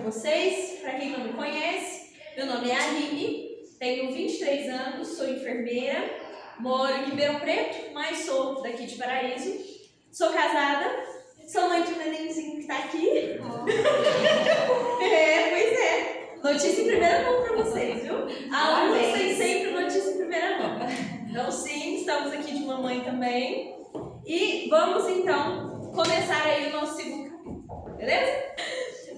vocês. Para quem não me conhece, meu nome é Aline, tenho 23 anos, sou enfermeira, moro em Ribeirão Preto, mas sou daqui de Paraíso. Sou casada, sou mãe de um nenenzinho que está aqui. Pois é. Notícia em primeira mão para vocês, viu? Alunos têm sempre notícia em primeira mão. Então, sim, estamos aqui de mamãe também. E vamos, então, começar aí o nosso segundo capítulo, beleza?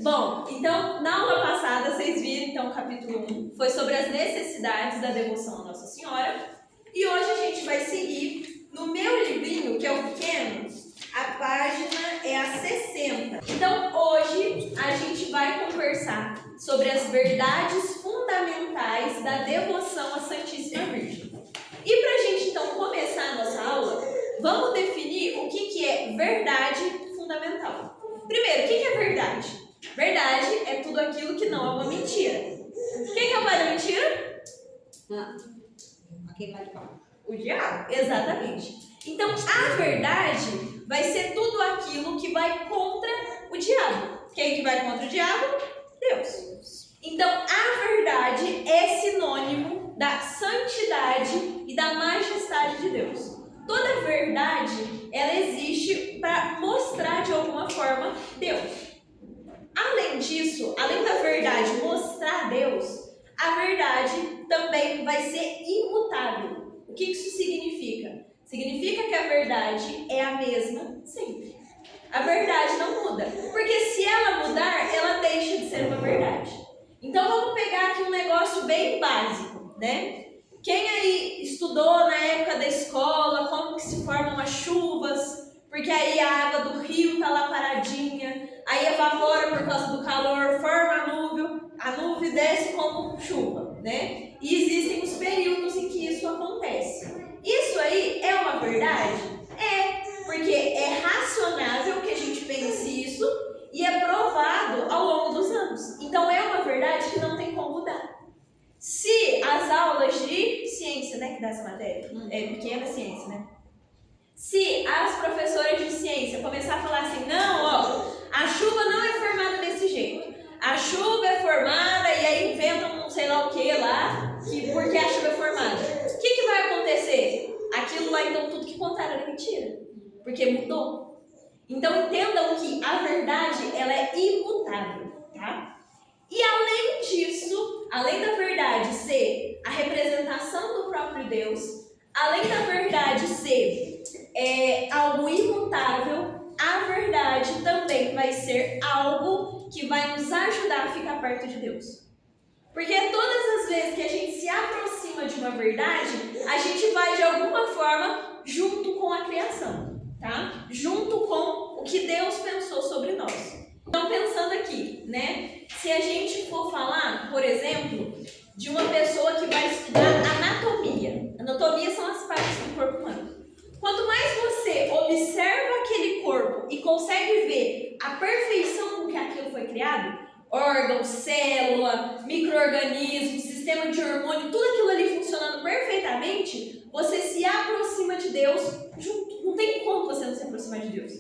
Bom, então, na aula passada, vocês viram, então, o capítulo 1 foi sobre as necessidades da devoção a Nossa Senhora. E hoje a gente vai seguir no meu livrinho, que é o pequeno, a página é a 60. Então, hoje a gente vai conversar sobre as verdades fundamentais da devoção à Santíssima Virgem. E para a gente, então, começar a nossa aula, vamos definir o que é verdade fundamental. Primeiro, o que é verdade? Verdade é tudo aquilo que não é uma mentira. Quem que é o pai da mentira? Quem vai falar? O diabo, exatamente. Então, a verdade vai ser tudo aquilo que vai contra o diabo. Quem que vai contra o diabo? Deus. Então, a verdade é sinônimo da santidade e da majestade de Deus. Toda verdade, ela existe para mostrar de alguma forma Deus. Além disso, além da verdade mostrar Deus, a verdade também vai ser imutável. O que isso significa? Significa que a verdade é a mesma sempre. A verdade não muda, porque se ela mudar, ela deixa de ser uma verdade. Então vamos pegar aqui um negócio bem básico, né? Quem aí estudou na época da escola como que se formam as chuvas? Porque aí a água do rio tá lá paradinha, aí evapora por causa do calor, forma a nuvem desce como chuva, né? E existem os períodos em que isso acontece. Isso aí é uma verdade? É, porque é racionável que a gente pense isso e é provado ao longo dos anos. Então é uma verdade que não tem como mudar. Se as aulas de ciência, né, que dá essa matéria, é pequena ciência, né? Se as professoras de ciência começar a falar assim, não, ó, a chuva não é formada desse jeito. A chuva é formada e aí inventam não sei lá o que lá, porque a chuva é formada. O que vai acontecer? Aquilo lá, então, tudo que contaram era mentira, porque mudou. Então, entendam que a verdade, ela é imutável, tá? E além disso, além da verdade ser a representação do próprio Deus, além da verdade ser algo imutável, a verdade também vai ser algo que vai nos ajudar a ficar perto de Deus. Porque todas as vezes que a gente se aproxima de uma verdade, a gente vai de alguma forma junto com a criação, tá? Junto com o que Deus pensou sobre nós. Então, pensando aqui, né? Se a gente for falar, por exemplo, de uma pessoa que vai estudar anatomia. Anatomia são as partes do corpo humano. Quanto mais você observa aquele corpo e consegue ver a perfeição com que aquilo foi criado, órgão, célula, micro-organismo, sistema de hormônio, tudo aquilo ali funcionando perfeitamente, você se aproxima de Deus junto. Não tem como você não se aproximar de Deus.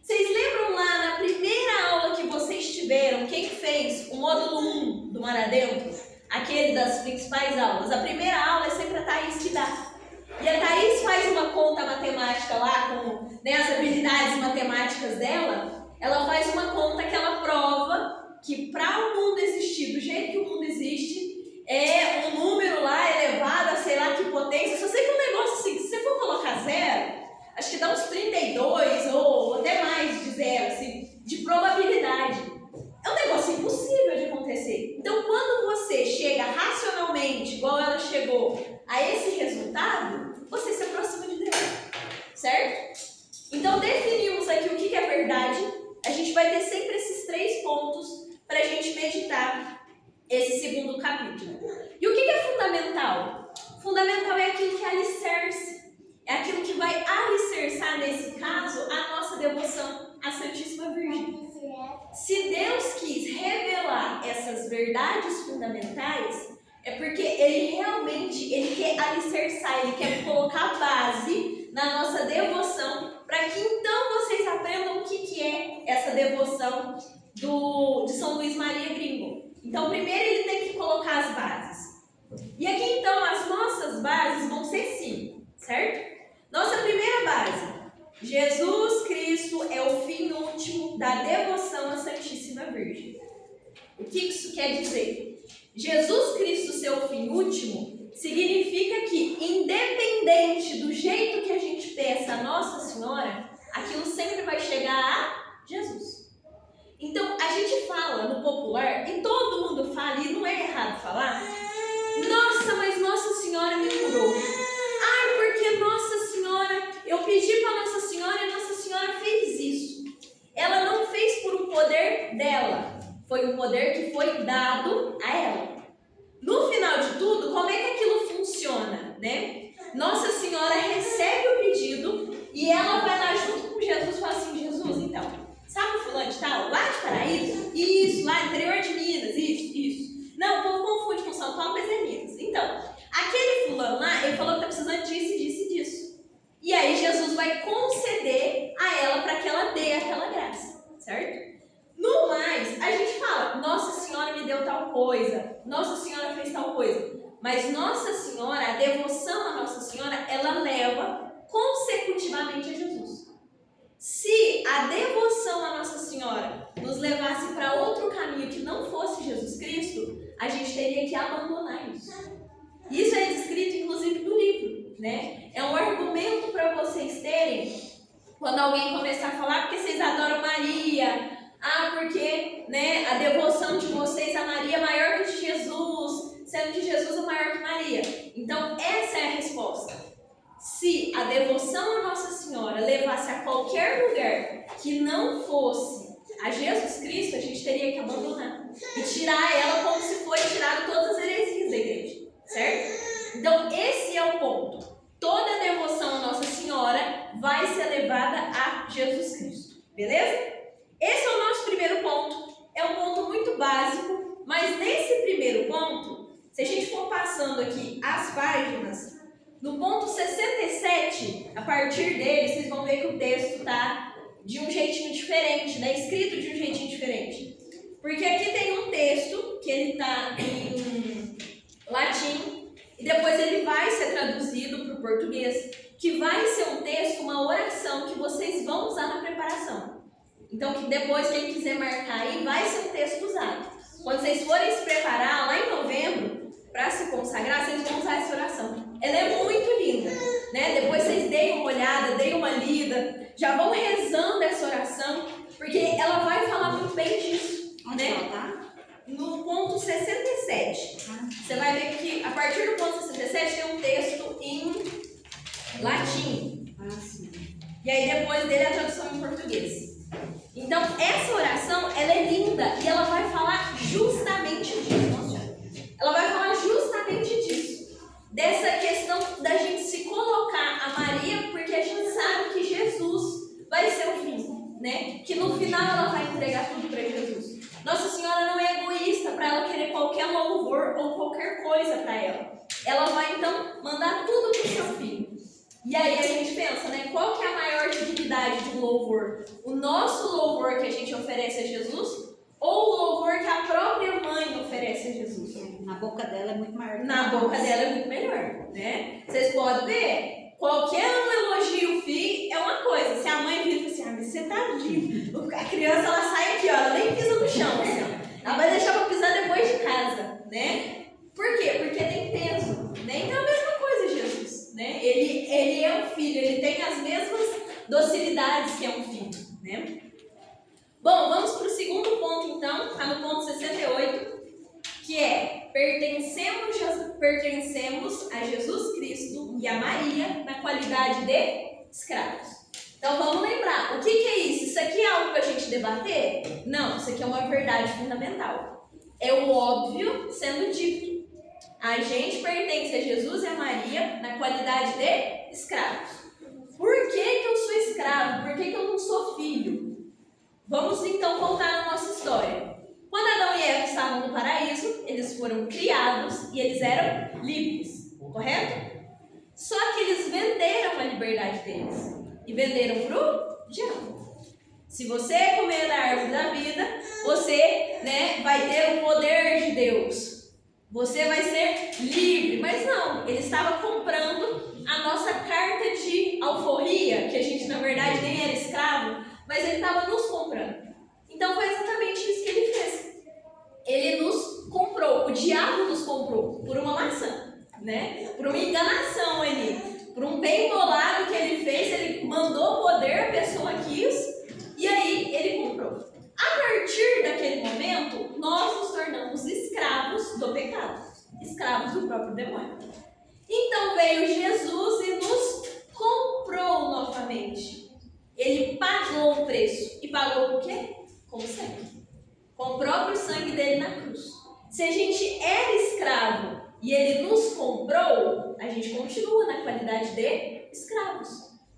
Vocês lembram lá na primeira aula que vocês tiveram, quem fez o módulo 1 do Mar Adentro? Aquele das principais aulas. A primeira aula é sempre a Thaís que dá. E a Thaís faz uma conta matemática lá, com, né, as habilidades matemáticas dela, ela faz uma conta que ela prova que para o mundo existir do jeito que o mundo existe, é um número lá elevado a sei lá que potência. Só sei que um negócio assim, se você for colocar zero, acho que dá uns 32 ou até mais de zero, assim, de probabilidade. É um negócio impossível de acontecer. Então, quando você chega racionalmente, igual ela chegou, a esse resultado, você se aproxima de Deus, certo? Então, definimos aqui o que é verdade. A gente vai ter sempre esses 3 pontos para a gente meditar esse segundo capítulo. E o que é fundamental? Fundamental é aquilo que é alicerce. É aquilo que vai alicerçar, nesse caso, a nossa devoção à Santíssima Virgem. Se Deus quis revelar essas verdades fundamentais, é porque Ele realmente quer alicerçar, Ele quer colocar base na nossa devoção, para que então vocês aprendam o que é essa devoção de São Luís Maria Gringo. Então, primeiro ele tem que colocar as bases. E aqui, então, as nossas bases vão ser 5, certo? Nossa primeira base. Jesus Cristo é o fim último da devoção à Santíssima Virgem. O que isso quer dizer? Jesus Cristo ser o fim último significa que, independente do jeito que a gente peça a Nossa Senhora, aquilo sempre vai chegar a Jesus. Então, a gente fala no popular, e todo mundo fala, e não é errado falar, nossa, mas Nossa Senhora me curou. Ai, porque Nossa Senhora, eu pedi para Nossa Senhora e Nossa Senhora fez isso. Ela não fez por um poder dela, foi um poder que foi dado a ela. No final de tudo, como é que aquilo funciona, né? Nossa Senhora recebe o pedido e ela vai lá junto com Jesus e fala assim, Jesus, então, sabe o fulano de tal, lá de Paraíso? Isso, lá no interior de Minas, isso. Não, o povo confunde com São Paulo, mas é Minas. Então, aquele fulano lá, ele falou que está precisando disso. E aí Jesus vai conceder a ela para que ela dê aquela graça, certo? No mais, a gente fala, Nossa Senhora me deu tal coisa, Nossa Senhora fez tal coisa. Mas Nossa Senhora, a devoção a Nossa Senhora, ela leva consecutivamente a Jesus. Se a devoção a Nossa Senhora nos levasse para outro caminho que não fosse Jesus Cristo, a gente teria que abandonar isso. Isso é descrito, inclusive, no livro, né? É um argumento para vocês terem, quando alguém começar a falar, porque vocês adoram Maria, porque, né, a devoção de vocês a Maria é maior que a de Jesus, sendo que Jesus é maior que Maria. Então, essa é a resposta. Se a devoção a Nossa Senhora levasse a qualquer lugar que não fosse a Jesus Cristo, a gente teria que abandonar e tirar ela como se foi tirado todas as heresias da igreja, certo? Então, esse é o ponto. Toda devoção a Nossa Senhora vai ser levada a Jesus Cristo, beleza? Esse é o nosso primeiro ponto. É um ponto muito básico, mas nesse primeiro ponto, se a gente for passando aqui as páginas, no ponto 67, a partir dele, vocês vão ver que o texto está de um jeitinho diferente, né? Escrito de um jeitinho diferente. Porque aqui tem um texto que ele está em latim e depois ele vai ser traduzido para o português, que vai ser um texto, uma oração que vocês vão usar na preparação. Então, que depois, quem quiser marcar aí, vai ser um texto usado. Quando vocês forem se preparar lá em novembro, para se consagrar, vocês vão usar essa oração. Ela é muito linda, né? Depois vocês deem uma olhada, deem uma lida, já vão rezando essa oração, porque ela vai falar muito bem disso. Onde né? ela tá? No ponto 67. Você vai ver que a partir do ponto 67 tem um texto em latim. Sim. E aí depois dele a tradução em português. Então, essa oração, ela é linda e ela vai falar justamente disso. Ela vai falar justamente disso. Dessa questão da gente se colocar a Maria, porque a gente sabe que Jesus vai ser o fim, né? Que no final ela vai entregar tudo para Jesus. Nossa Senhora não é egoísta para ela querer qualquer louvor ou qualquer coisa para ela. Ela vai, então, mandar tudo para o seu filho. E aí a gente pensa, né? Qual que é a maior dignidade do louvor? O nosso louvor que a gente oferece a Jesus ou o louvor que a própria mãe oferece a Jesus? Na boca dela é muito maior. Na boca dela é muito melhor, né? Vocês podem ver, qualquer um elogio o filho é uma coisa. Se a mãe vira e fala assim, mas você tá tadinho. A criança, ela sai aqui, ó, ela nem pisa no chão, assim, ó. Ela vai deixar pra pisar depois de casa, né? Por quê? Porque tem peso, né? Então é a mesma coisa Jesus, né? Ele é um filho, ele tem as mesmas docilidades que é um filho, né? Bom, vamos para o segundo ponto então, está no ponto 68, que é pertencemos a Jesus Cristo e a Maria na qualidade de escravos. Então vamos lembrar, o que é isso? Isso aqui é algo para a gente debater? Não, isso aqui é uma verdade fundamental. É o óbvio sendo dito. A gente pertence a Jesus e a Maria na qualidade de escravos. Por que eu sou escravo? Por que eu não sou filho? Vamos então voltar na nossa história. Quando Adão e Eva estavam no paraíso, eles foram criados e eles eram livres, correto? Só que eles venderam a liberdade deles e venderam para o diabo. Se você comer da árvore da vida, você, né, vai ter o poder de Deus. Você vai ser livre. Mas não, ele estava comprando a nossa carta de alforria, que a gente na verdade nem era escravo, mas ele estava nos comprando. Então foi exatamente isso que ele fez. Ele nos comprou, o diabo nos comprou por uma maçã, né? Por uma enganação ali, por um bem bolado que ele fez, ele mandou poder, a pessoa quis, e aí ele comprou. A partir daquele momento, nós nos tornamos escravos do pecado, escravos do próprio demônio. Então veio Jesus e nos comprou novamente. Ele pagou o preço. E pagou por quê? Com o sangue. Com o próprio sangue dele na cruz. Se a gente era escravo e ele nos comprou, a gente continua na qualidade de escravos.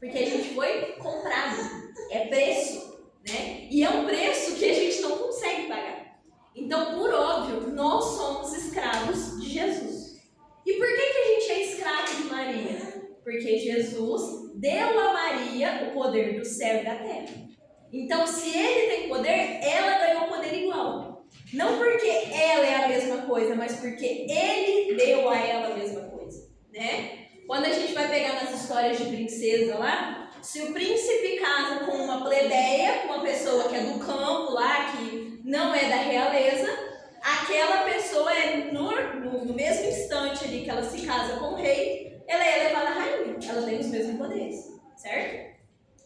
Porque a gente foi comprado. É preço, né? E é um preço que a gente não consegue pagar. Então, por óbvio, nós somos escravos de Jesus. E por que a gente é escravo de Maria? Porque Jesus deu a Maria o poder do céu e da terra. Então, se ele tem poder, ela ganhou poder igual. Não porque ela é a mesma coisa, mas porque ele deu a ela a mesma coisa, né? Quando a gente vai pegar nas histórias de princesa lá, se o príncipe casa com uma plebeia, com uma pessoa que é do campo lá, que não é da realeza, aquela pessoa é no mesmo instante ali que ela se casa com o rei, ela é elevada a rainha, ela tem os mesmos poderes, certo?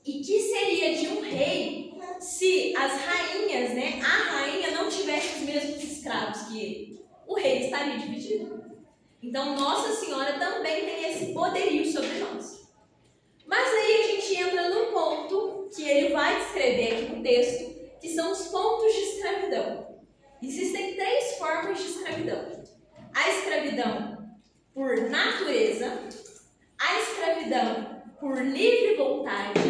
E que seria de um rei se as rainhas, né, a rainha não tivesse os mesmos escravos que ele? O rei estaria dividido. Então Nossa Senhora também tem esse poderio sobre nós. Mas aí a gente entra num ponto que ele vai descrever aqui no texto, que são os pontos de escravidão. Existem 3 formas de escravidão. A escravidão por natureza, a escravidão por livre vontade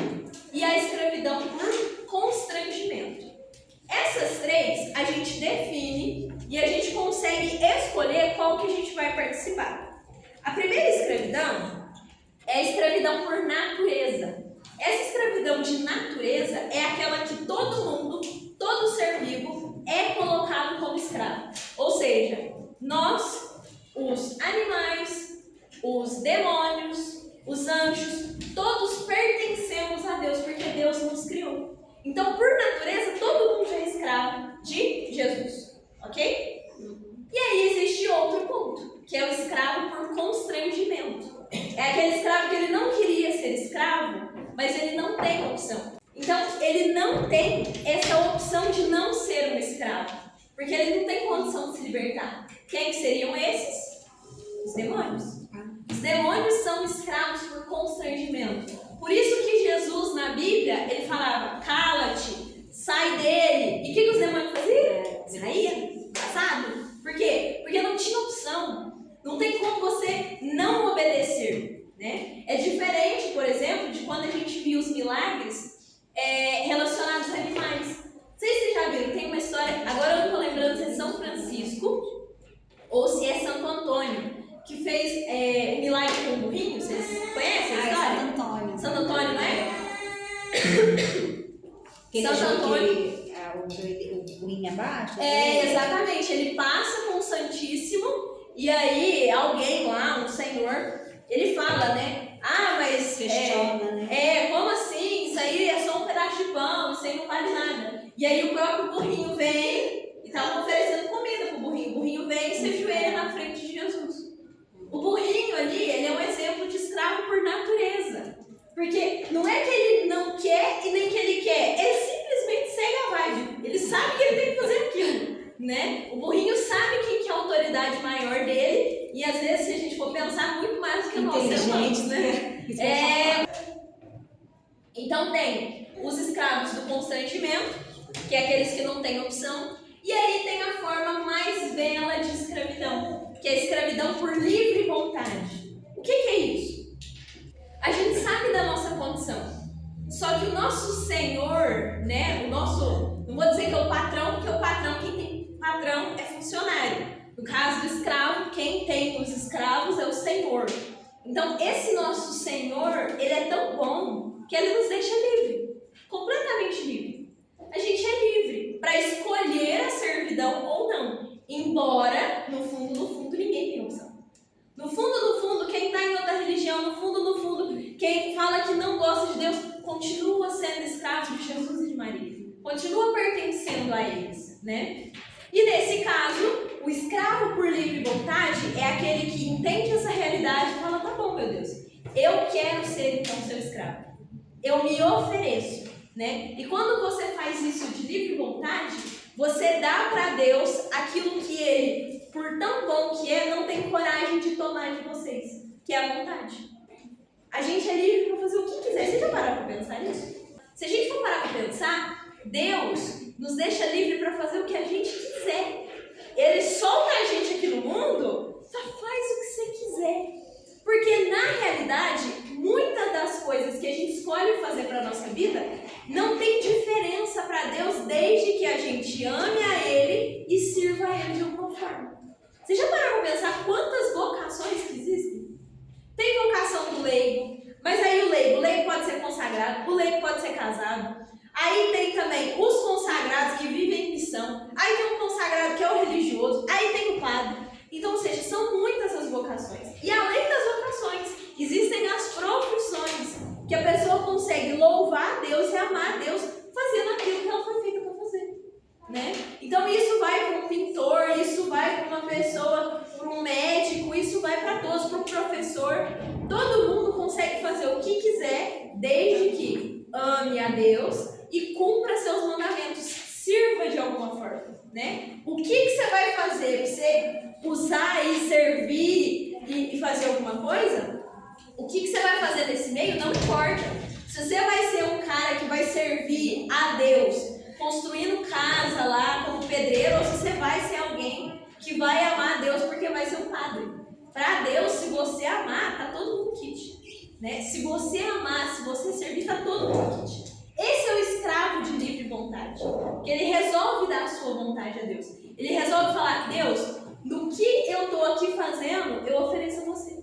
e a escravidão por constrangimento. Essas 3 a gente define e a gente consegue escolher qual que a gente vai participar. A primeira escravidão é a escravidão por natureza. Essa escravidão de natureza é aquela que todo mundo, todo ser vivo é colocado como escravo. Ou seja, nós, os animais, os demônios, os anjos, todos pertencemos a Deus porque Deus nos criou. Então, por natureza, todo mundo é escravo de Jesus, ok? E aí existe outro ponto, que é o escravo por constrangimento. É aquele escravo que ele não queria ser escravo, mas ele não tem opção. Então, ele não tem essa opção de não ser um escravo, porque ele não tem condição de se libertar. Quem que seriam esses? Os demônios. Os demônios são escravos por constrangimento. Por isso que Jesus, na Bíblia, ele falava, cala-te, sai dele. E o que os demônios faziam? Saía, passado. Por quê? Porque não tinha opção. Não tem como você não obedecer, né? É diferente, por exemplo, de quando a gente viu os milagres relacionados a animais. Não sei se vocês já viram, tem uma história, agora eu não estou lembrando se é São Francisco ou se é Santo Antônio, que fez o milagre com o burrinho. Vocês conhecem a história? Santo Antônio. Santo Antônio, não é? Santo Antônio. O burrinho abaixo? Exatamente. Ele passa com o Santíssimo e aí alguém lá, um senhor, ele fala, né? Ah, mas Questiona, né? como assim? Isso aí é só um pedaço de pão, isso aí não vale nada. E aí o próprio burrinho vem e estavam oferecendo comida pro burrinho. O burrinho vem e se ajoelha na frente de Jesus. O burrinho ali, ele é um exemplo de escravo por natureza. Porque não é que ele não quer e nem que ele quer. Ele simplesmente segue a vibe. Ele sabe que ele tem que fazer aquilo, né? O burrinho sabe quem que é a autoridade maior dele. E às vezes, se a gente for pensar, muito mais do que nós humanos, né? Então tem os escravos do constrangimento, que é aqueles que não têm opção. E aí tem a forma mais bela de escravidão, que é a escravidão por livre vontade. O que é isso? A gente sabe da nossa condição. Só que o nosso Senhor, né? Não vou dizer que é o patrão, porque o patrão, quem tem patrão é funcionário. No caso do escravo, quem tem os escravos é o Senhor. Então, esse nosso Senhor, ele é tão bom que ele nos deixa livre, completamente livre. Embora, no fundo, ninguém tem opção. No fundo, quem está em outra religião, no fundo, quem fala que não gosta de Deus, continua sendo escravo de Jesus e de Maria. Continua pertencendo a eles, né? E nesse caso, o escravo por livre vontade é aquele que entende essa realidade e fala, tá bom, meu Deus, eu quero ser então seu escravo. Eu me ofereço, né? E quando você faz isso de livre vontade, você dá para Deus aquilo que Ele, por tão bom que é, não tem coragem de tomar de vocês, que é a vontade. A gente é livre para fazer o que quiser. Você já parou para pensar nisso? Se a gente for parar para pensar, Deus nos deixa livre para fazer o que a gente quiser. Ele solta a gente aqui no mundo, faz o que você quiser. Porque na realidade, muitas das coisas que a gente escolhe fazer para a nossa vida não tem diferença para Deus desde que a gente ame a Ele e sirva a Ele de alguma forma. Você já parou para pensar quantas vocações que existem? Tem vocação do leigo, mas aí o leigo pode ser consagrado, o leigo pode ser casado. Aí tem também os consagrados que vivem em missão. Aí tem um consagrado que é o religioso. Aí tem o padre. Então, ou seja, são muitas as vocações. E além das vocações, existem as profissões que a pessoa consegue louvar a Deus e amar a Deus fazendo aquilo que ela foi feita para fazer, né? Então, isso vai para um pintor, isso vai para uma pessoa, para um médico, isso vai para todos, para um professor. Todo mundo consegue fazer o que quiser, desde que ame a Deus e cumpra seus mandamentos, sirva de alguma forma, né? O que você vai fazer para você usar e servir e fazer alguma coisa? O que você vai fazer nesse meio não importa. Se você vai ser um cara que vai servir a Deus, construindo casa lá como pedreiro, ou se você vai ser alguém que vai amar a Deus porque vai ser um padre. Para Deus, se você amar, tá todo mundo kit, né? Se você amar, se você servir, tá todo mundo kit. Esse é o escravo de livre vontade, que ele resolve dar a sua vontade a Deus. Ele resolve falar, Deus, no que eu estou aqui fazendo, eu ofereço a você.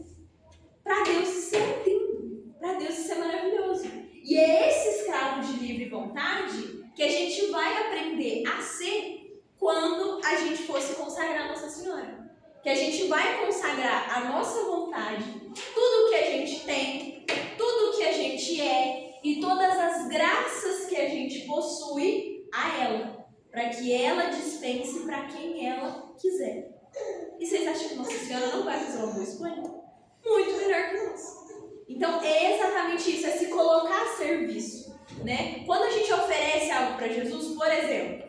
Para Deus isso é lindo, para Deus isso é maravilhoso. E é esse escravo de livre vontade que a gente vai aprender a ser quando a gente for se consagrar a Nossa Senhora. Que a gente vai consagrar a nossa vontade, tudo que a gente tem, tudo que a gente é, e todas as graças que a gente possui a ela, para que ela dispense para quem ela quiser. E vocês acham que Nossa Senhora não vai fazer uma boa escolha? Muito melhor que nós. Então é exatamente isso, é se colocar a serviço, né? Quando a gente oferece algo para Jesus, por exemplo,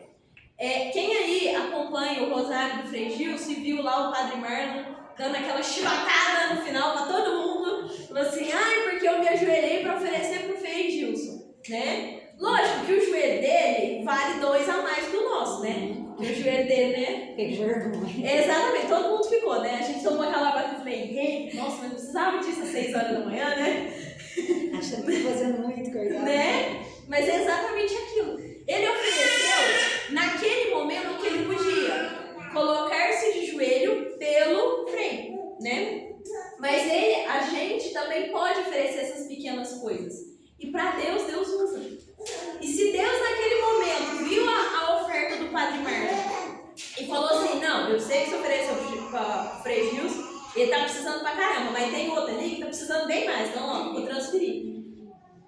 quem aí acompanha o Rosário do Frei Gil, se viu lá o Padre Marlon dando aquela chibatada no final para todo mundo, falou assim, porque eu me ajoelhei para oferecer pro Frei Gilson, né? Lógico que o joelho dele vale 2 a mais que o nosso, né? Porque o joelho dele, né? Que vergonha. Exatamente, todo mundo ficou, né? A gente tomou aquela bata e falei, nossa, mas não precisava disso às 6 horas da manhã, né? Achando que tá fazendo muito, coitado. Né? Mas é exatamente aquilo. Ele ofereceu naquele momento que ele podia colocar-se de joelho pelo Frei, né? Mas a gente também pode oferecer essas pequenas coisas. E para Deus, Deus usa. E se Deus naquele momento viu a oferta do Padre Marlon e falou assim, não, eu sei que você ofereceu para o Frei Gilson, ele tá precisando pra caramba, mas tem outro ali que tá precisando bem mais, então ó, vou transferir.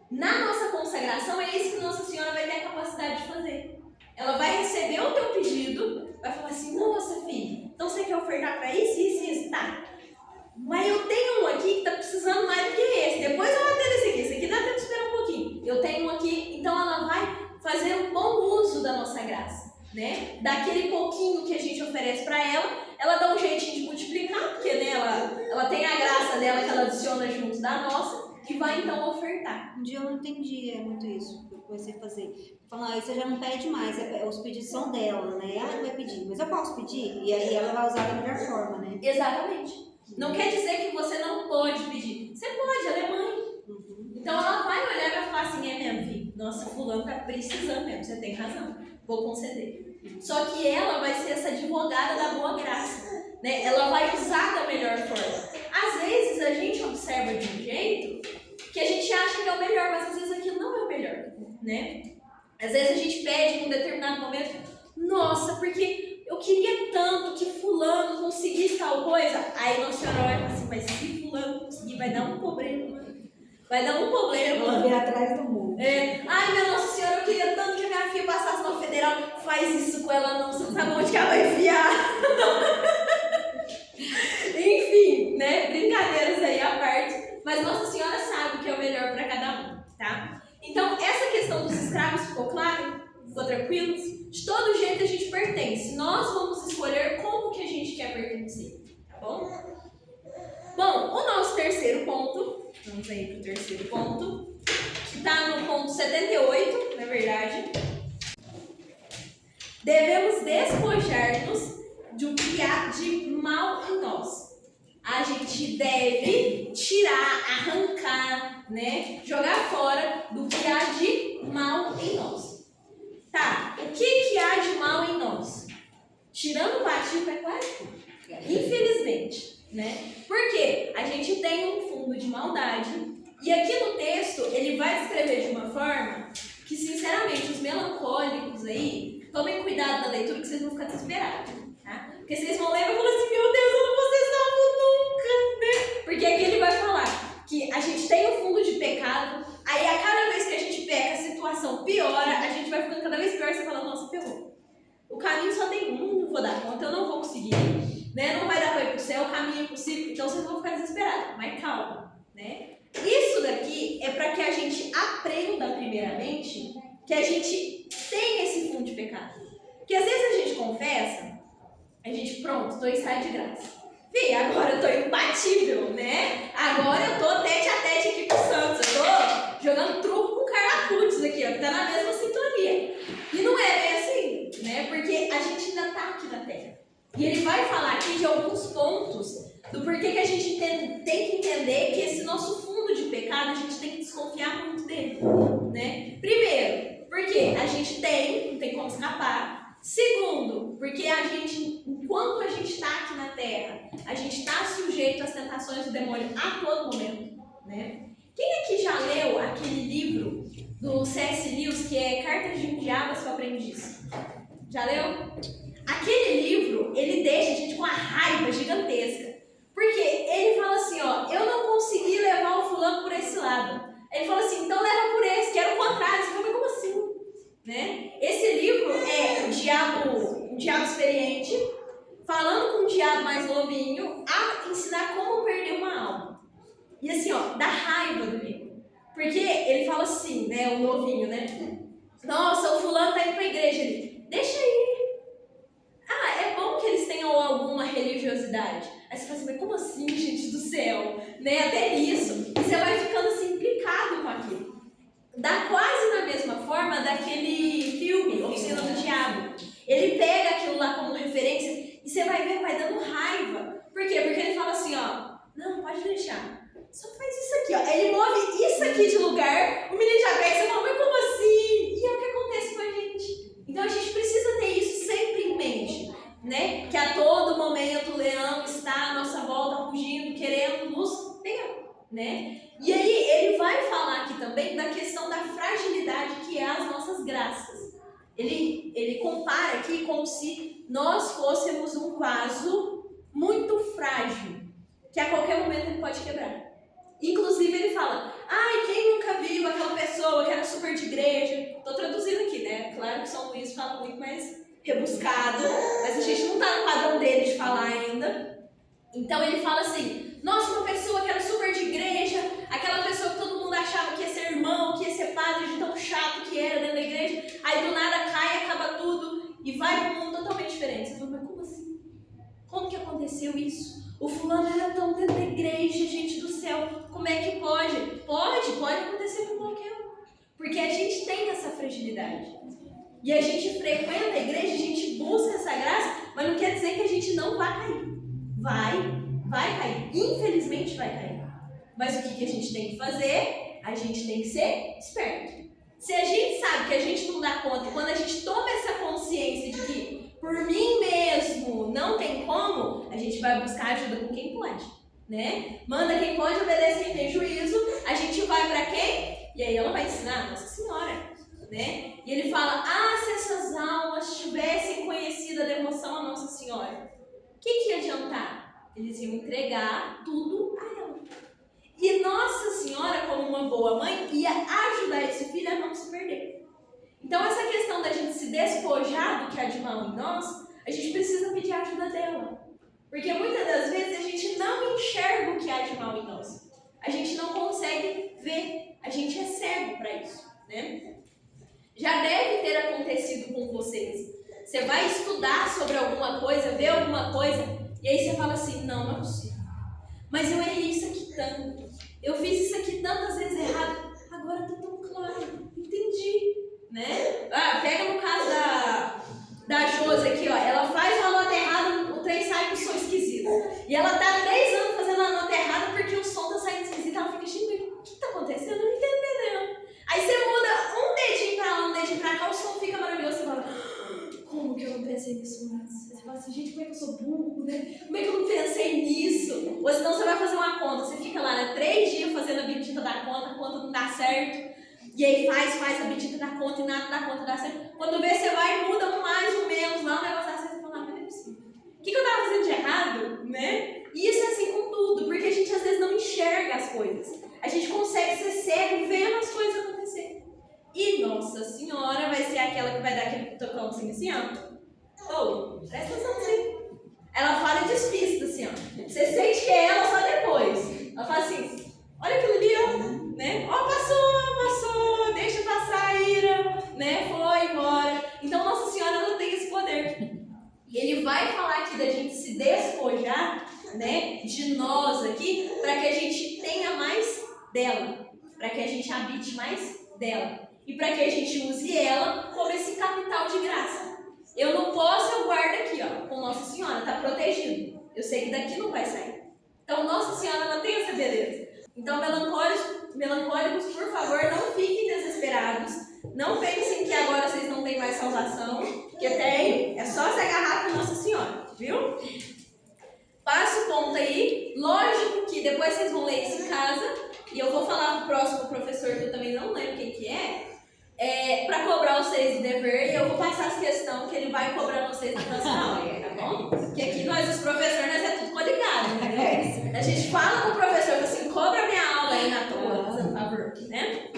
Na nossa consagração é isso que Nossa Senhora vai ter a capacidade de fazer. Ela vai receber o teu pedido, vai falar assim, nossa filha, então você quer ofertar para isso, tá. Mas eu tenho um aqui que tá precisando mais do que esse, depois eu vou atender esse aqui dá tempo de esperar um pouquinho. Eu tenho um aqui, então ela vai fazer um bom uso da nossa graça, né? Daquele pouquinho que a gente oferece para ela dá um jeitinho de multiplicar, porque né, ela tem a graça dela que ela adiciona junto da nossa, que vai então ofertar. Um dia eu não entendi muito isso, que eu comecei a fazer. Falar, aí você já não pede mais, os pedidos são dela, né? Ela que vai pedir, mas eu posso pedir? E aí ela vai usar da melhor forma, né? Exatamente. Não quer dizer que você não pode pedir. Você pode, ela é mãe. Então ela vai olhar e vai falar assim, mesmo, filho, nossa, fulano tá precisando mesmo, você tem razão, vou conceder. Só que ela vai ser essa advogada da boa graça, né? Ela vai usar da melhor forma. Às vezes a gente observa de um jeito que a gente acha que é o melhor, mas às vezes aquilo não é o melhor, né? Às vezes a gente pede em um determinado momento, nossa, porque eu queria tanto que fulano tal coisa. Aí Nossa Senhora vai falar assim, mas se fulano conseguir, vai dar um problema. Vai dar um problema. Ela vem atrás do mundo. Ai, minha Nossa Senhora, eu queria tanto que a minha filha passasse na federal. Faz isso com ela não, você não sabe onde que ela vai enfiar. Enfim, né? Brincadeiras aí à parte. Mas Nossa Senhora sabe o que é o melhor para cada um, tá? Então, essa questão dos escravos ficou claro? Ficou tranquilo? De todo jeito a gente pertence. Nós vamos escolher como que a gente quer pertencer, tá bom? Bom, o nosso terceiro ponto, vamos aí para o terceiro ponto, que está no ponto 78, na verdade. Devemos despojar-nos do que há de mal em nós. A gente deve tirar, arrancar, né? Jogar fora do que há de mal em nós. Tá, o que há de mal em nós? Tirando o batismo é quase tudo. Infelizmente, né? Porque a gente tem um fundo de maldade e aqui no texto ele vai descrever de uma forma que, sinceramente, os melancólicos aí, tomem cuidado na leitura que vocês vão ficar desesperados, tá? Porque vocês vão ler e vão falar assim, meu Deus, eu não vou ser salvo nunca, né? Porque aqui ele vai falar que a gente tem um fundo de pecado, aí a cada vez que a gente peca, a situação piora, a gente vai ficando cada vez pior, você fala, nossa, ferrou. O caminho só tem um, não vou dar conta, eu não vou conseguir, né? Não vai dar para ir pro céu, o caminho é impossível, então vocês vão ficar desesperados, mas calma, né? Isso daqui é para que a gente aprenda primeiramente que a gente tem esse fundo de pecado. Porque às vezes a gente confessa, a gente, pronto, estou em estado de graça. Fih, agora eu tô imbatível, né? Agora eu tô tete a tete aqui com o Santos, eu tô jogando truco com o Carla Pucci aqui, ó, que tá na mesma sintonia. E não é bem assim, né? Porque a gente ainda tá aqui na Terra. E ele vai falar aqui de alguns pontos do porquê que a gente tem que entender que esse nosso fundo de pecado, a gente tem que desconfiar muito dele, né? Primeiro, porque a gente não tem como escapar. Segundo, porque a gente, enquanto a gente está aqui na Terra, a gente está sujeito às tentações do demônio a todo momento, né? Quem aqui já leu aquele livro do C.S. Lewis, que é Cartas de um Diabo a Seu Aprendiz? Já leu? Aquele livro, ele deixa a gente com uma raiva gigantesca. Porque ele fala assim, ó, eu não consegui levar o fulano por esse lado. Ele fala assim, então leva por esse, que era o contrário. Você fala, mas como assim? Né? Esse livro é um diabo experiente, falando com um diabo mais novinho, a ensinar como perder uma alma. E assim, ó, dá raiva do livro. Porque ele fala assim, né, o novinho, né? Nossa, o fulano tá indo pra igreja ali. Deixa aí. Ah, é bom que eles tenham alguma religiosidade. Aí você fala assim, mas como assim, gente do céu? Né? Até isso. E você vai ficando assim, implicado com aquilo. Dá quase na mesma forma daquele filme, Oficina do Diabo. Ele pega aquilo lá como referência e você vai ver, vai dando raiva. Por quê? Porque ele fala assim, ó, não, pode deixar. Só faz isso aqui, ó. Ele move isso aqui de lugar, o menino já pega e você fala, mas como assim? E é o que acontece com a gente. Então a gente precisa ter isso sempre em mente, né? Que a todo momento o leão está à nossa volta rugindo, querendo nos pegar, né? E aí ele vai falar aqui também da questão da fragilidade que é as nossas graças. Ele compara aqui como se nós fôssemos um vaso muito frágil, que a qualquer momento ele pode quebrar. Inclusive ele fala, ai, quem nunca viu aquela pessoa que era super de igreja? Tô traduzindo aqui, né? Claro que São Luís fala muito mais rebuscado, mas a gente não tá no padrão dele de falar ainda. Então ele fala assim, nossa, uma pessoa que era super de igreja, aquela pessoa que todo mundo achava que ia ser irmão, que ia ser padre, de tão chato que era dentro da igreja, aí do nada cai, acaba tudo e vai para um mundo totalmente diferente. Você fala, mas como assim? Como que aconteceu isso? O fulano era tão dentro da igreja, gente do céu, como é que pode? Pode acontecer com qualquer um, porque a gente tem essa fragilidade. E a gente frequenta a igreja, a gente busca essa graça, mas não quer dizer que a gente não vai cair. Vai cair. Infelizmente vai cair. Mas o que a gente tem que fazer? A gente tem que ser esperto. Se a gente sabe que a gente não dá conta, e quando a gente toma essa consciência de que por mim mesmo não tem como, a gente vai buscar ajuda com quem pode, né? Manda quem pode, obedece quem tem juízo. A gente vai para quem? E aí ela vai ensinar a Nossa Senhora, né? E ele fala, se essas almas tivessem conhecido a devoção à Nossa Senhora, o que ia adiantar? Eles iam entregar tudo a ela. E Nossa Senhora, como uma boa mãe, ia ajudar esse filho a não se perder. Então essa questão da gente se despojar do que há de mal em nós, a gente precisa pedir a ajuda dela. Porque muitas das vezes a gente não enxerga o que há de mal em nós. A gente não consegue ver. A gente é cego para isso, né? Já deve ter acontecido com vocês. Você vai estudar sobre alguma coisa, ver alguma coisa, e aí você fala assim, não é possível. Mas eu errei isso aqui tanto. Eu fiz isso aqui tantas vezes errado. Agora tá tão claro. Entendi, né? Pega no caso da Josi aqui, ó. Ela faz uma nota errada, o trem sai com som esquisito. E ela tá 3 anos fazendo a nota errada porque o som tá saindo esquisito. Ela fica assim, o que tá acontecendo? Eu não tô entendendo. Aí você muda um dedinho pra lá, um dedinho pra cá, o som fica maravilhoso. Você fala, como que eu não pensei nisso antes? Você fala assim, gente, como é que eu sou burro, né? Como é que eu não pensei nisso? Ou senão você vai fazer uma conta, você fica lá, né, 3 dias fazendo a bendita da conta, a conta não dá certo. E aí faz a bendita da conta e nada da conta dá certo. Quando vê, você vai e muda um mais ou menos lá, o negócio dá certo, você fala, mas não é possível. O que eu tava fazendo de errado, né? E isso é assim com tudo, porque a gente às vezes não enxerga as coisas. A gente consegue ser cego vendo as coisas acontecer. E Nossa Senhora vai ser aquela que vai dar aquele tocãozinho assim, ó. Presta atenção assim. Ela fala e despista assim, ó. Você sente que é ela só depois. Ela fala assim, olha aquilo ali, ó. Né? Passou, deixa passar a ira, né? Foi embora. Então Nossa Senhora ela tem esse poder. E ele vai falar aqui da gente se despojar, né, de nós aqui, para que a gente tenha mais dela, para que a gente habite mais dela e para que a gente use ela como esse capital de graça. Eu não posso, eu guardo aqui, ó, com Nossa Senhora, tá protegido. Eu sei que daqui não vai sair. Então Nossa Senhora ela tem essa beleza. Então melancólicos, por favor, não fiquem desesperados. Não pensem que agora vocês não têm mais salvação, que tem, é só se agarrar com Nossa Senhora, viu? Passa o ponto aí. Lógico que depois vocês vão ler isso em casa, e eu vou falar pro próximo professor, que eu também não lembro quem que para cobrar vocês o dever, e eu vou passar as questões que ele vai cobrar vocês na próxima aula, tá bom? Porque aqui nós, os professores, nós é tudo coligado, né? A gente fala com o professor, assim, cobra minha aula aí na toa, fazendo favor, né?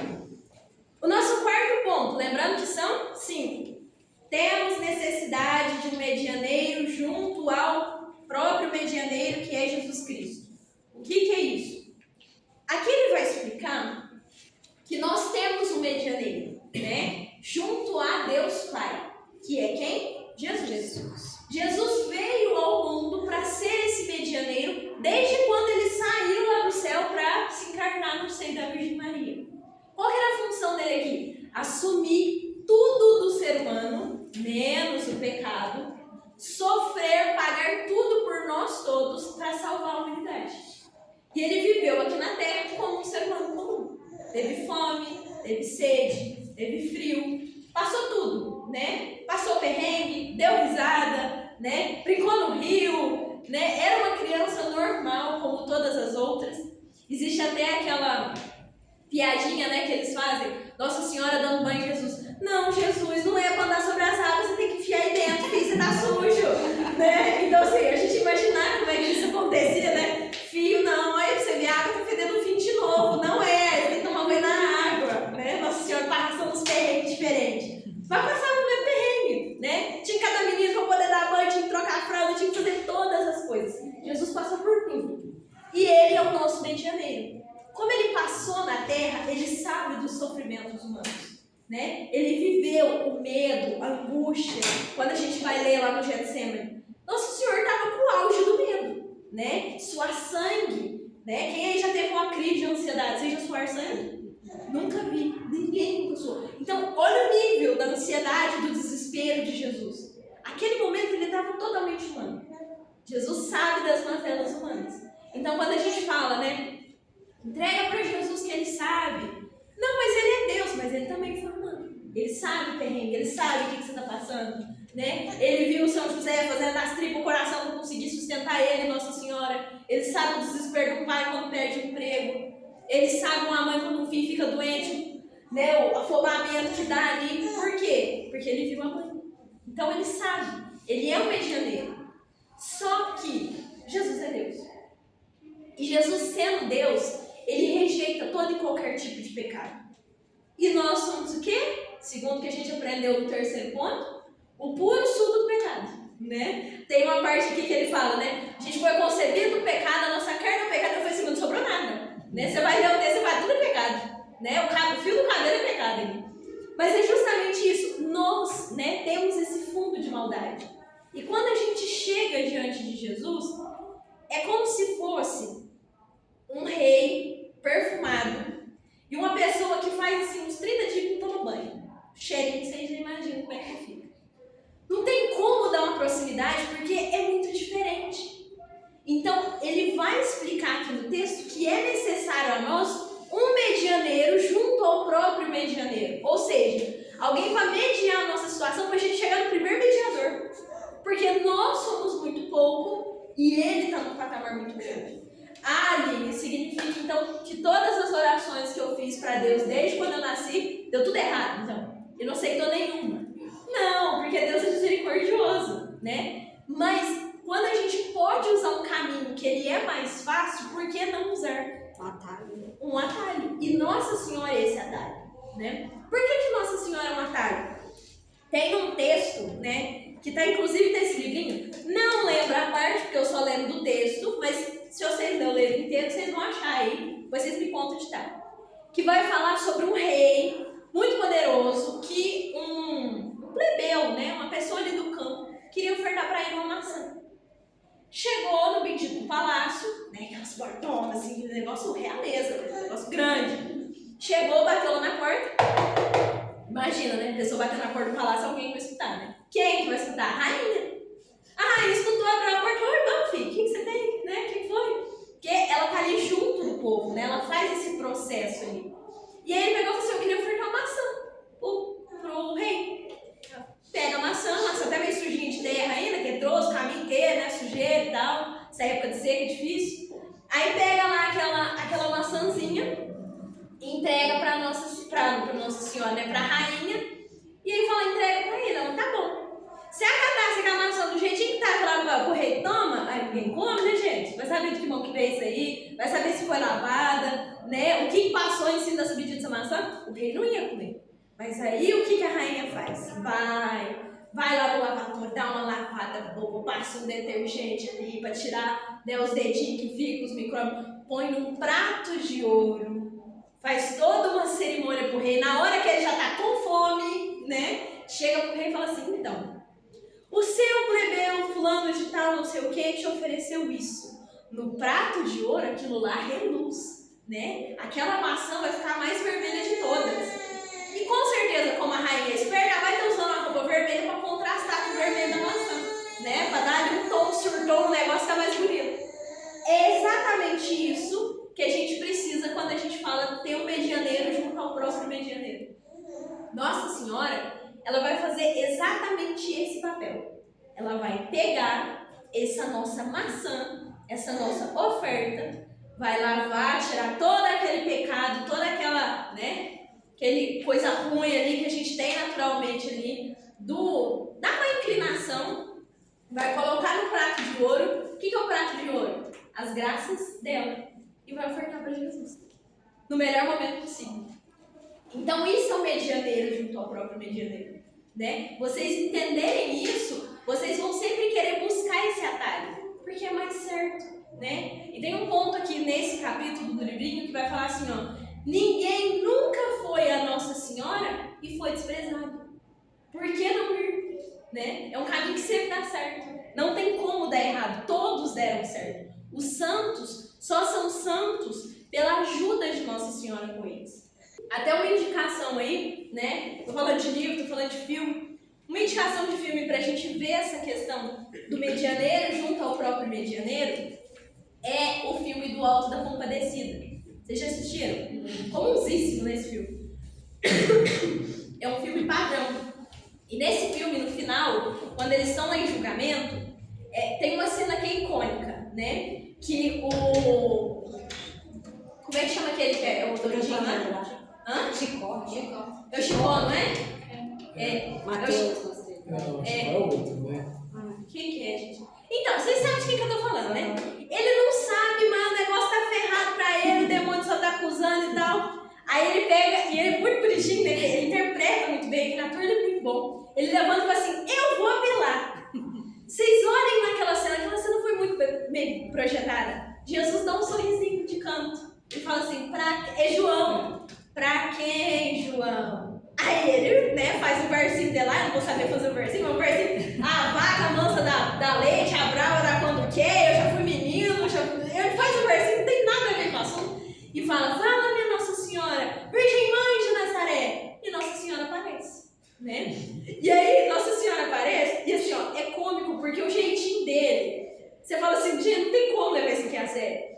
O nosso quarto ponto, lembrando que são 5. Temos necessidade de um medianeiro junto ao próprio medianeiro, que é Jesus Cristo. O que é isso? Aqui ele vai explicar que nós temos um medianeiro, né? Junto a Deus Pai, que é quem? Jesus. Jesus veio ao mundo para ser esse medianeiro desde quando ele saiu lá do céu para se encarnar no seio da Virgem Maria. Qual era a função dele aqui? Assumir tudo do ser humano, menos o pecado, sofrer, pagar tudo por nós todos para salvar a humanidade. E ele viveu aqui na Terra como um ser humano comum. Teve fome, teve sede, teve frio, passou tudo, né? Passou perrengue, deu risada, né? Brincou no rio, né? Era uma criança normal como todas as outras. Existe até aquela piadinha, né, que eles fazem, Nossa Senhora dando banho em Jesus. Não, Jesus, não é para andar sobre as águas, você tem que enfiar aí dentro, filho, você tá sujo, né? Então, assim, a gente imaginar como é que isso acontecia, né? Fio, não, olha, você vê a água tá fedendo o fim de novo, não é, tem que tomar banho na água, né? Nossa Senhora passando uns perrengues diferentes. Vai passar no mesmo perrengue, né? Tinha cada menino para poder dar banho, tinha que trocar a fralda, tinha que fazer todas as coisas. Jesus passou por tudo. E ele é o nosso medianeiro. Como ele passou na terra, ele sabe dos sofrimentos humanos, né? Ele viveu o medo, a angústia. Quando a gente vai ler lá no Getsemane, Nosso Senhor estava com o auge do medo, né? Suar sangue, né? Quem aí já teve uma crise de ansiedade? Você já suar sangue? Nunca vi, ninguém nunca suou. Então, olha o nível da ansiedade, do desespero de Jesus. Aquele momento ele estava totalmente humano. Jesus sabe das mazelas humanas. Então, quando a gente fala, né? Entrega para Jesus que ele sabe. Não, mas ele é Deus, mas ele também foi humano. Ele sabe o perrengue, ele sabe o que você está passando, né? Ele viu o São José fazendo as tripas, o coração não conseguir sustentar ele, Nossa Senhora. Ele sabe o desespero do pai quando perde o emprego. Ele sabe uma mãe quando um filho fica doente, né? O afobamento que dá ali. Por quê? Porque ele viu a mãe. Então ele sabe. Ele é o medianeiro. Só que Jesus é Deus. sendo Deus, ele rejeita todo e qualquer tipo de pecado. E nós somos o quê? Segundo o que a gente aprendeu no terceiro ponto, o puro suco do pecado, né? Tem uma parte aqui que ele fala, né? A gente foi concebido do pecado, a nossa carne é o pecado, foi assim, não sobrou nada, né? Você vai ler o texto, você vai, tudo é pecado, né? O fio do cabelo é pecado aqui. Mas é justamente isso, nós, né, temos esse fundo de maldade. E quando a gente chega diante de Jesus, é como se fosse um rei perfumado e uma pessoa que faz assim uns 30 dias que não toma banho. Cheirinho, vocês já imaginam como é que fica. Não tem como dar uma proximidade porque é muito diferente. Então, ele vai explicar aqui no texto que é necessário a nós um medianeiro junto ao próprio medianeiro. Ou seja, alguém para mediar a nossa situação para a gente chegar no primeiro mediador. Porque nós somos muito pouco e ele está num patamar muito grande. Aline significa então que todas as orações que eu fiz para Deus desde quando eu nasci, deu tudo errado. Então, eu não aceitou nenhuma. Não, porque Deus é misericordioso, né? Mas quando a gente pode usar um caminho que ele é mais fácil, por que não usar? Um atalho. E Nossa Senhora é esse atalho, né? Por que Nossa Senhora é um atalho? Tem um texto, né, que está inclusive nesse livrinho. Não lembro a parte, porque eu só lembro do texto, mas se vocês lerem o livro inteiro, vocês vão achar aí, vocês me contam de tal. Que vai falar sobre um rei muito poderoso que um plebeu, né, uma pessoa ali do campo, queria ofertar para ele uma maçã. Chegou no bendito palácio, né, aquelas portonas, assim, um negócio realeza, um negócio grande. Chegou, bateu lá na porta. Imagina, né, a pessoa bateu na porta do palácio, alguém vai escutar, né? Quem que vai escutar? A rainha. A rainha escutou, abriu a porta e falou: irmão, filho, o que você tem, né? O que foi? Porque ela tá ali junto do povo, né? Ela faz esse processo ali. E aí ele pegou e falou assim: eu queria ofertar uma maçã pro rei. Pega a maçã até meio sujinha de terra ainda, que trouxe o caminho inteiro, né? Sujeira e tal. Essa época de seca é difícil. Aí pega lá aquela maçãzinha, entrega para Nossa Senhora, né? Pra rainha. E aí fala: entrega pra ele. Ela: tá bom. Se acatasse aquela maçã do jeitinho que tá falando pro rei, toma, aí ninguém come, né, gente? Vai saber de que mão que veio isso aí, vai saber se foi lavada, né? O que passou em cima dessa medida dessa maçã, o rei não ia comer. Mas aí o que a rainha faz? Vai lá no lavatório, dá uma lavada boa, passa um detergente ali pra tirar, né, os dedinhos que ficam, os micróbios, põe num prato de ouro, faz toda uma cerimônia pro rei. Na hora que ele já tá com fome, né, chega pro rei e fala assim: então, o seu plebeu fulano de tal, não sei o que, te ofereceu isso. No prato de ouro, aquilo lá reluz, né? Aquela maçã vai ficar a mais vermelha de todas. E com certeza, como a rainha é esperta, vai estar usando a roupa vermelha para contrastar com o vermelho da maçã, né? Para dar ali um tom, surtou, um negócio ficar mais bonito. É exatamente isso que a gente precisa quando a gente fala ter um medianeiro junto ao próximo medianeiro. Nossa Senhora, ela vai fazer exatamente esse papel. Ela vai pegar essa nossa maçã, essa nossa oferta, vai lavar, tirar todo aquele pecado, toda aquela, né, aquele coisa ruim ali que a gente tem naturalmente ali, da má inclinação, vai colocar no prato de ouro. O que é o prato de ouro? As graças dela. E vai ofertar para Jesus, no melhor momento possível. Então isso é o medianeiro junto ao próprio medianeiro, né? Vocês entenderem isso, vocês vão sempre querer buscar esse atalho, porque é mais certo, né? E tem um ponto aqui nesse capítulo do livrinho que vai falar assim, ó: ninguém nunca foi a Nossa Senhora e foi desprezado. Por que não ir? Né? É um caminho que sempre dá certo. Não tem como dar errado. Todos deram certo. Os santos só são santos pela ajuda de Nossa Senhora com eles. Até uma indicação aí, né? Tô falando de livro, tô falando de filme. Uma indicação de filme pra gente ver essa questão do medianeiro junto ao próprio medianeiro é o filme do Alto da Compadecida. Vocês já assistiram? Comunsíssimo nesse filme. É um filme padrão. E nesse filme, no final, quando eles estão lá em julgamento, tem uma cena que é icônica, né? Que o... Como é que chama aquele que é o doidinho lá? Hã? Chicó. É o Chicó, não é? Mateus. Não, é outro, né? Quem que é, gente? Então, vocês sabem de quem que eu tô falando, né? Ele não sabe, mas o negócio tá ferrado Aí ele pega, e ele é muito bonitinho, né? Ele interpreta muito bem, aquele ator ele é muito bom. Ele levanta e fala assim, eu vou apelar. Vocês olhem naquela cena foi muito bem projetada. Jesus dá um sorrisinho de canto. Ele fala assim, é João. Pra quem, João? Aí ele, né, faz um versinho de lá, eu não vou saber fazer o versinho, mas o versinho, a vaca mansa da leite, a brava dá quando quer, eu já fui menino, ele faz o versinho, não tem nada a ver com o assunto, e fala, fala minha Nossa Senhora, Virgem Mãe de Nazaré, e Nossa Senhora aparece, né? E aí, Nossa Senhora aparece, e assim, ó, é cômico, porque o jeitinho dele, você fala assim, gente, não tem como levar isso aqui a sério.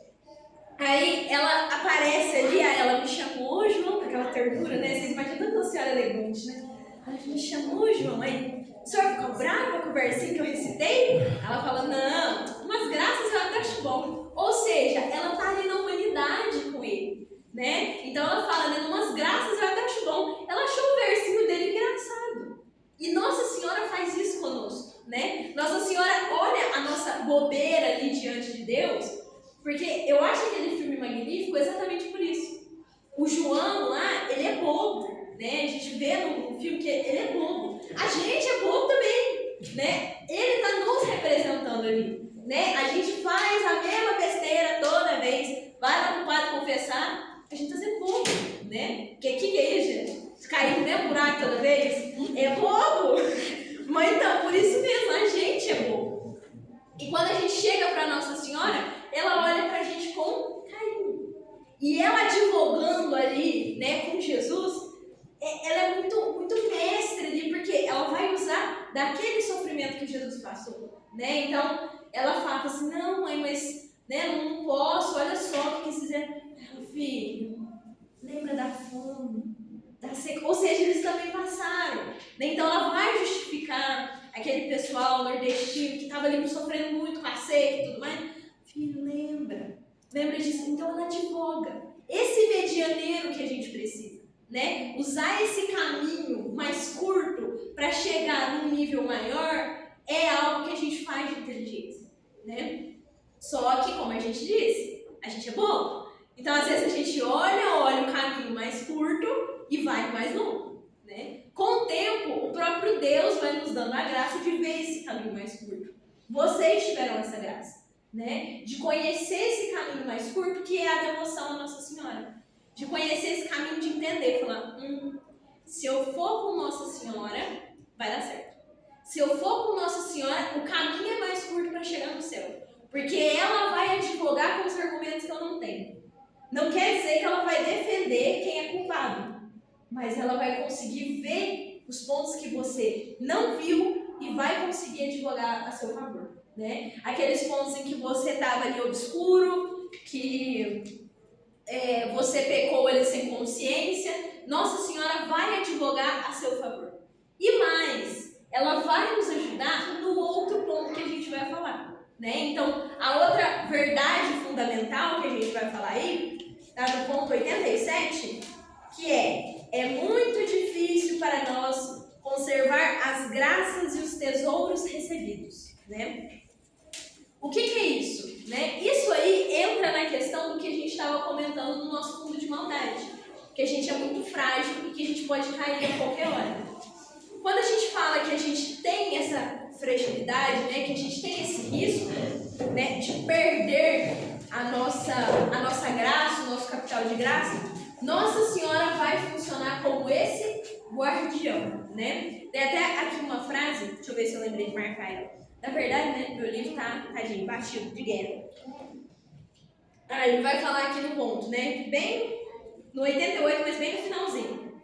Aí ela aparece ali, aí ela me chamou, João, com aquela ternura, né? Vocês imaginam tanta senhora elegante, né? Ela me chamou, João, aí o senhor ficou brava com o versinho que eu recitei? Ela fala, não, mas graças eu até acho bom. Ou seja, ela tá ali na humanidade com ele, né? Então ela fala, né, umas graças eu até acho bom. Ela achou o versinho dele engraçado. E Nossa Senhora faz isso conosco, né? Nossa Senhora olha a nossa bobeira ali diante de Deus. Porque eu acho aquele filme magnífico exatamente por isso. O João lá, ele é bobo, né? A gente vê no filme que ele é bobo. A gente é bobo também, né? Ele está nos representando ali, né? A gente faz a mesma besteira toda vez, vai lá pro padre confessar, a gente está sendo bobo, né? Que é isso, gente? Cair no mesmo buraco toda vez? É bobo! Mas então, por isso mesmo, a gente é bobo. E quando a gente chega para Nossa Senhora, ela olha pra gente com carinho. E ela advogando ali, né, com Jesus, ela é muito mestre ali, porque ela vai usar daquele sofrimento que Jesus passou, né? Então, ela fala assim, não, mãe, mas né, não posso, olha só o que fizeram. Filho, lembra da fome, da seca, ou seja, eles também passaram. Né? Então, ela vai justificar aquele pessoal nordestino que estava ali sofrendo muito com a seca e tudo mais. Filho, lembra disso? Então ela advoga. Esse medianeiro que a gente precisa, né? Usar esse caminho mais curto para chegar num nível maior é algo que a gente faz de inteligência, né? Só que, como a gente disse, a gente é bobo. Então, às vezes a gente olha o caminho mais curto e vai mais longo, né? Com o tempo, o próprio Deus vai nos dando a graça de ver esse caminho mais curto. Vocês tiveram essa graça. Né? De conhecer esse caminho mais curto, que é a devoção à Nossa Senhora. De conhecer esse caminho de entender, falar, se eu for com Nossa Senhora, vai dar certo. Se eu for com Nossa Senhora, o caminho é mais curto para chegar no céu. Porque ela vai advogar com os argumentos que eu não tenho. Não quer dizer que ela vai defender quem é culpado, mas ela vai conseguir ver os pontos que você não viu e vai conseguir advogar a seu favor. Né? Aqueles pontos em que você estava ali obscuro, que você pecou ali sem consciência, Nossa Senhora vai advogar a seu favor. E mais, ela vai nos ajudar no outro ponto que a gente vai falar. Né? Então, a outra verdade fundamental que a gente vai falar aí, está no ponto 87, que é muito difícil para nós conservar as graças e os tesouros recebidos. Né? O que é isso? Né? Isso aí entra na questão do que a gente estava comentando no nosso fundo de maldade, que a gente é muito frágil e que a gente pode cair a qualquer hora. Quando a gente fala que a gente tem essa fragilidade, né, que a gente tem esse risco, né, de perder a nossa graça, o nosso capital de graça, Nossa Senhora vai funcionar como esse guardião. Né? Tem até aqui uma frase, deixa eu ver se eu lembrei de marcar ela. Na verdade, né, meu livro tá, tadinho, batido de guerra. Ele vai falar aqui no ponto, né, bem no 88, mas bem no finalzinho.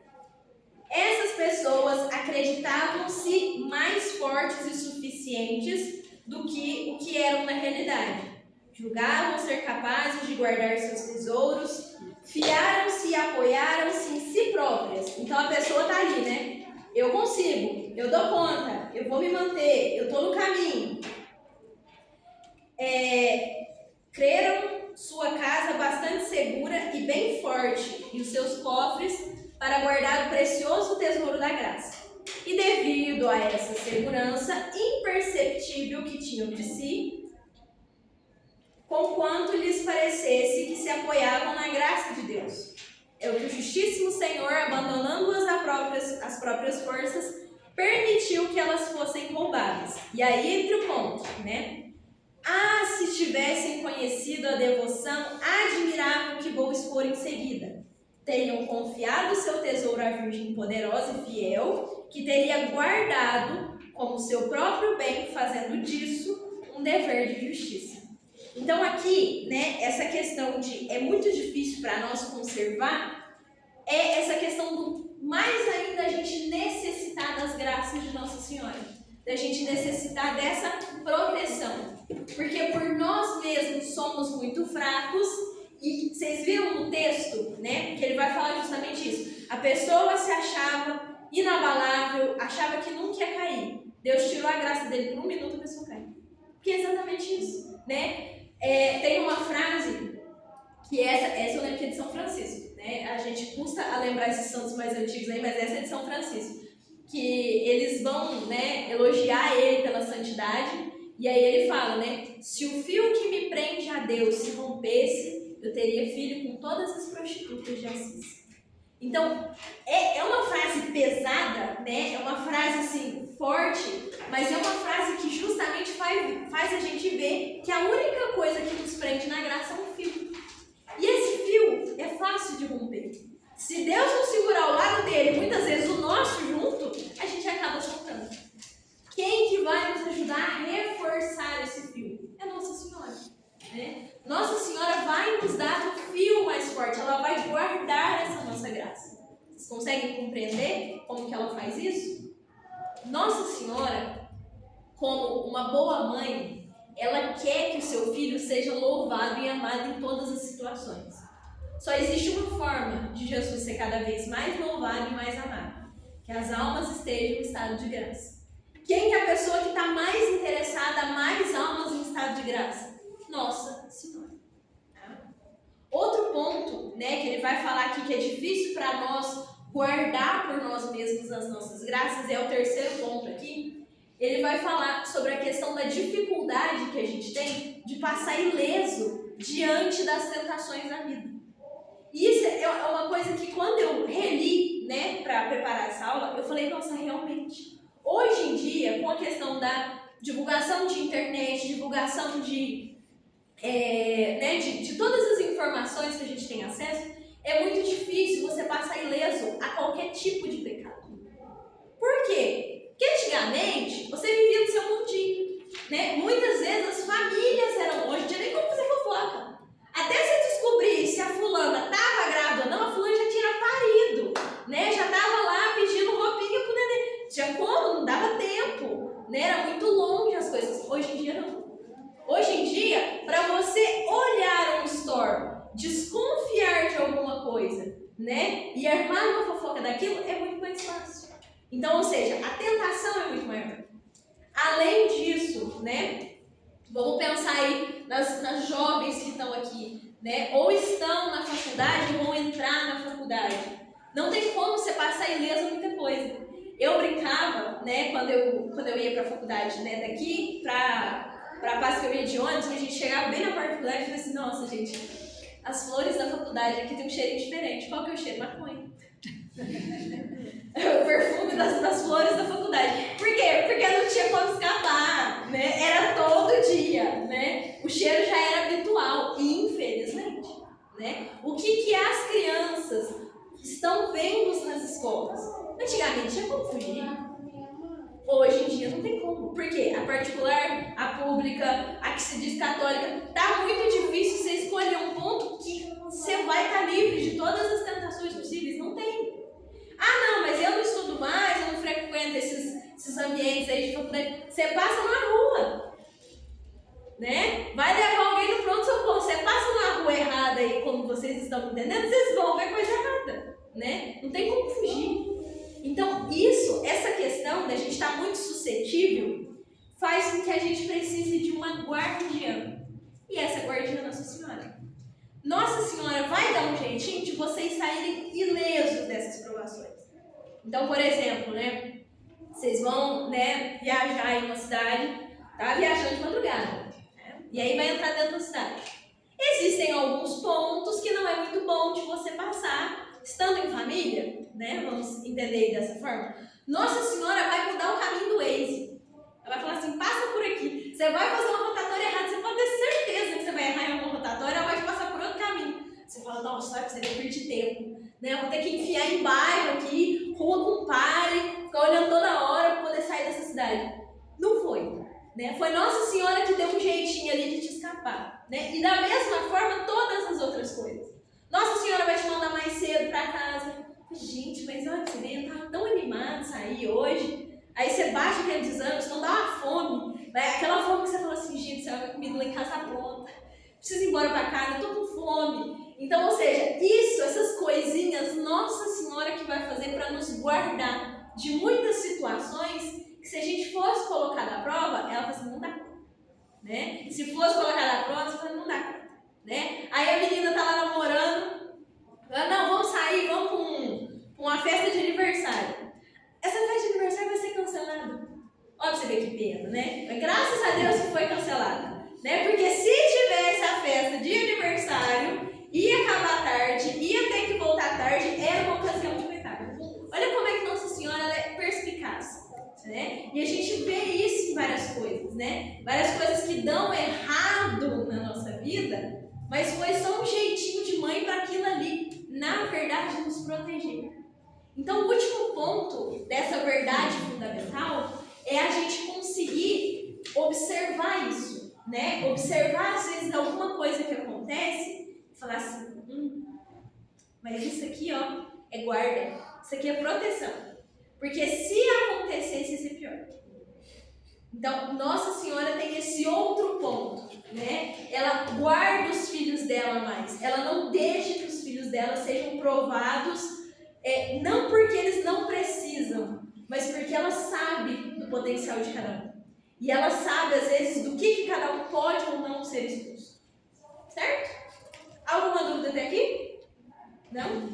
Essas pessoas acreditavam-se mais fortes e suficientes do que o que eram na realidade. Julgavam ser capazes de guardar seus tesouros, fiaram-se e apoiaram-se em si próprias. Então a pessoa tá ali, né? Eu consigo, eu dou conta, eu vou me manter, eu estou no caminho. Creram sua casa bastante segura e bem forte, e os seus cofres para guardar o precioso tesouro da graça. E devido a essa segurança imperceptível que tinham de si, conquanto lhes parecesse que se apoiavam na graça de Deus, é o que o Justíssimo Senhor, abandonando-as às próprias forças, permitiu que elas fossem roubadas. E aí entra o ponto, né? Ah, se tivessem conhecido a devoção admirável que vou expor em seguida. Teriam confiado seu tesouro à Virgem poderosa e fiel, que teria guardado como seu próprio bem, fazendo disso um dever de justiça. Então aqui, né, essa questão de é muito difícil para nós conservar, é essa questão do mais ainda a gente necessitar das graças de Nossa Senhora, da gente necessitar dessa proteção, porque por nós mesmos somos muito fracos. E vocês viram no texto, né, que ele vai falar justamente isso. A pessoa se achava inabalável, achava que nunca ia cair. Deus tirou a graça dele por um minuto e a pessoa cai. Que é exatamente isso, né? Tem uma frase, que essa eu lembro que é de São Francisco, né? A gente custa a lembrar esses santos mais antigos aí, mas essa é de São Francisco. Que eles vão, né, elogiar ele pela santidade, e aí ele fala, né? Se o fio que me prende a Deus se rompesse, eu teria filho com todas as prostitutas de Assis. Então, é uma frase pesada, né? É uma frase assim, forte, mas é uma frase que justamente faz a gente ver que a única coisa que nos prende na graça é um fio. E esse fio é fácil de romper. Se Deus não segurar ao lado dele, muitas vezes o nosso junto, a gente acaba soltando. Quem que vai nos ajudar a reforçar esse fio? É Nossa Senhora, né? Nossa Senhora vai nos dar o fio mais forte, ela vai guardar essa nossa graça. Vocês conseguem compreender como que ela faz isso? Nossa Senhora, como uma boa mãe, ela quer que o seu filho seja louvado e amado em todas as situações. Só existe uma forma de Jesus ser cada vez mais louvado e mais amado, que as almas estejam em estado de graça. Quem é a pessoa que está mais interessada, mais almas em estado de graça? Nossa Senhora. Outro ponto, né, que ele vai falar aqui que é difícil para nós guardar por nós mesmos as nossas graças, é o terceiro ponto aqui. Ele vai falar sobre a questão da dificuldade que a gente tem de passar ileso diante das tentações da vida. E isso é uma coisa que quando eu reli, né, para preparar essa aula, eu falei, nossa, realmente. Hoje em dia, com a questão da divulgação de internet, divulgação de todas as informações que a gente tem acesso, é muito difícil você passar ileso a qualquer tipo de pecado. Por quê? Porque antigamente você vivia no seu mundinho, né? Muitas vezes as famílias eram, hoje em dia nem como fazer fofoca. Até você descobrir se a fulana estava grávida ou não, a fulana já tinha parido, né? Já estava lá pedindo roupinha pro neném. Tinha como? Não dava tempo, né? Era muito longe as coisas. Hoje em dia não. Hoje em dia, para você olhar um store, desconfiar de alguma coisa, né? E armar uma fofoca daquilo é muito mais fácil. Então, ou seja, a tentação é muito maior. Além disso, né? Vamos pensar aí nas jovens que estão aqui, né? Ou estão na faculdade ou vão entrar na faculdade. Não tem como você passar ileso muita coisa. Eu brincava, né? Quando eu ia para a faculdade, né? Daqui para Paz que eu ia de ônibus, que a gente chegava bem na parte da faculdade e falei assim, nossa, gente, as flores da faculdade aqui tem um cheirinho diferente. Qual que é o cheiro? Maconha. O perfume das flores da faculdade. Por quê? Porque não tinha como escapar, né? Era todo dia, né? O cheiro já era habitual, infelizmente, né? O que as crianças estão vendo nas escolas? Antigamente tinha como fugir. Hoje em dia não tem como. Por quê? A particular, a pública, a que se diz católica, tá muito difícil você escolher um ponto que você vai estar livre de todas as tentações possíveis. Não tem. Ah, não, mas eu não estudo mais, eu não frequento esses ambientes aí de faculdade. Você passa na rua, né? Vai levar alguém no pronto-socorro. Você passa na rua errada aí, como vocês estão entendendo, vocês vão ver coisa errada, né? Não tem como fugir. Então, essa questão da gente estar muito suscetível, faz com que a gente precise de uma guardiã. E essa guardiã é Nossa Senhora. Nossa Senhora vai dar um jeitinho de vocês saírem ilesos dessas provações. Então, por exemplo, né? Vocês vão, né, viajar em uma cidade, tá viajando de madrugada, né? E aí vai entrar dentro da cidade. Existem alguns pontos que não é muito bom de você passar estando em família, né? Vamos entender dessa forma. Nossa Senhora vai mudar o caminho do Waze. Ela vai falar assim, passa por aqui. Você vai fazer uma rotatória errada, você pode ter certeza que você vai errar em alguma rotatória, ela vai te passar por outro caminho. Você fala, nossa, vai precisar perder tempo. Né? Eu vou ter que enfiar em bairro aqui, rua com pare, ficar olhando toda hora para poder sair dessa cidade. Não foi. Né? Foi Nossa Senhora que deu um jeitinho ali de te escapar. Né? E da mesma forma, todas as outras coisas. Nossa Senhora vai te mandar mais cedo para casa. Gente, mas olha que você eu tava tão animado de sair hoje. Aí você baixa aqueles exames, não dá uma fome. Aquela fome que você fala assim, gente, a comida lá em casa pronta. Preciso ir embora para casa, eu tô com fome. Então, ou seja, isso, essas coisinhas, Nossa Senhora que vai fazer para nos guardar de muitas situações que se a gente fosse colocar na prova, ela fala assim, não dá conta. Né? Se fosse colocar na prova, você fala, não dá conta. Né? Aí a menina tá lá namorando, fala, não, vamos sair, vamos para uma festa de aniversário. Essa festa de aniversário vai ser cancelada. Olha pra você ver que pena, né? Mas graças a Deus que foi cancelada. Né? Porque se tivesse a festa de aniversário, ia acabar tarde, ia ter que voltar tarde, era uma ocasião de pecado. Olha como é que Nossa Senhora ela é perspicaz. Né? E a gente vê isso em várias coisas, né? Várias coisas que dão errado na nossa vida, mas foi só um jeitinho de mãe para aquilo ali, na verdade, nos proteger. Então, o último ponto dessa verdade fundamental é a gente conseguir observar isso, né? Observar, às vezes, alguma coisa que acontece e falar assim, mas isso aqui, ó, é guarda, isso aqui é proteção. Porque se acontecesse, ia ser pior. Então, Nossa Senhora tem esse outro ponto, né? Ela guarda os filhos dela mais. Ela não deixa que os filhos dela sejam provados, não porque eles não precisam, mas porque ela sabe do potencial de cada um. E ela sabe, às vezes, do que cada um pode ou não ser expulso. Certo? Alguma dúvida até aqui? Não?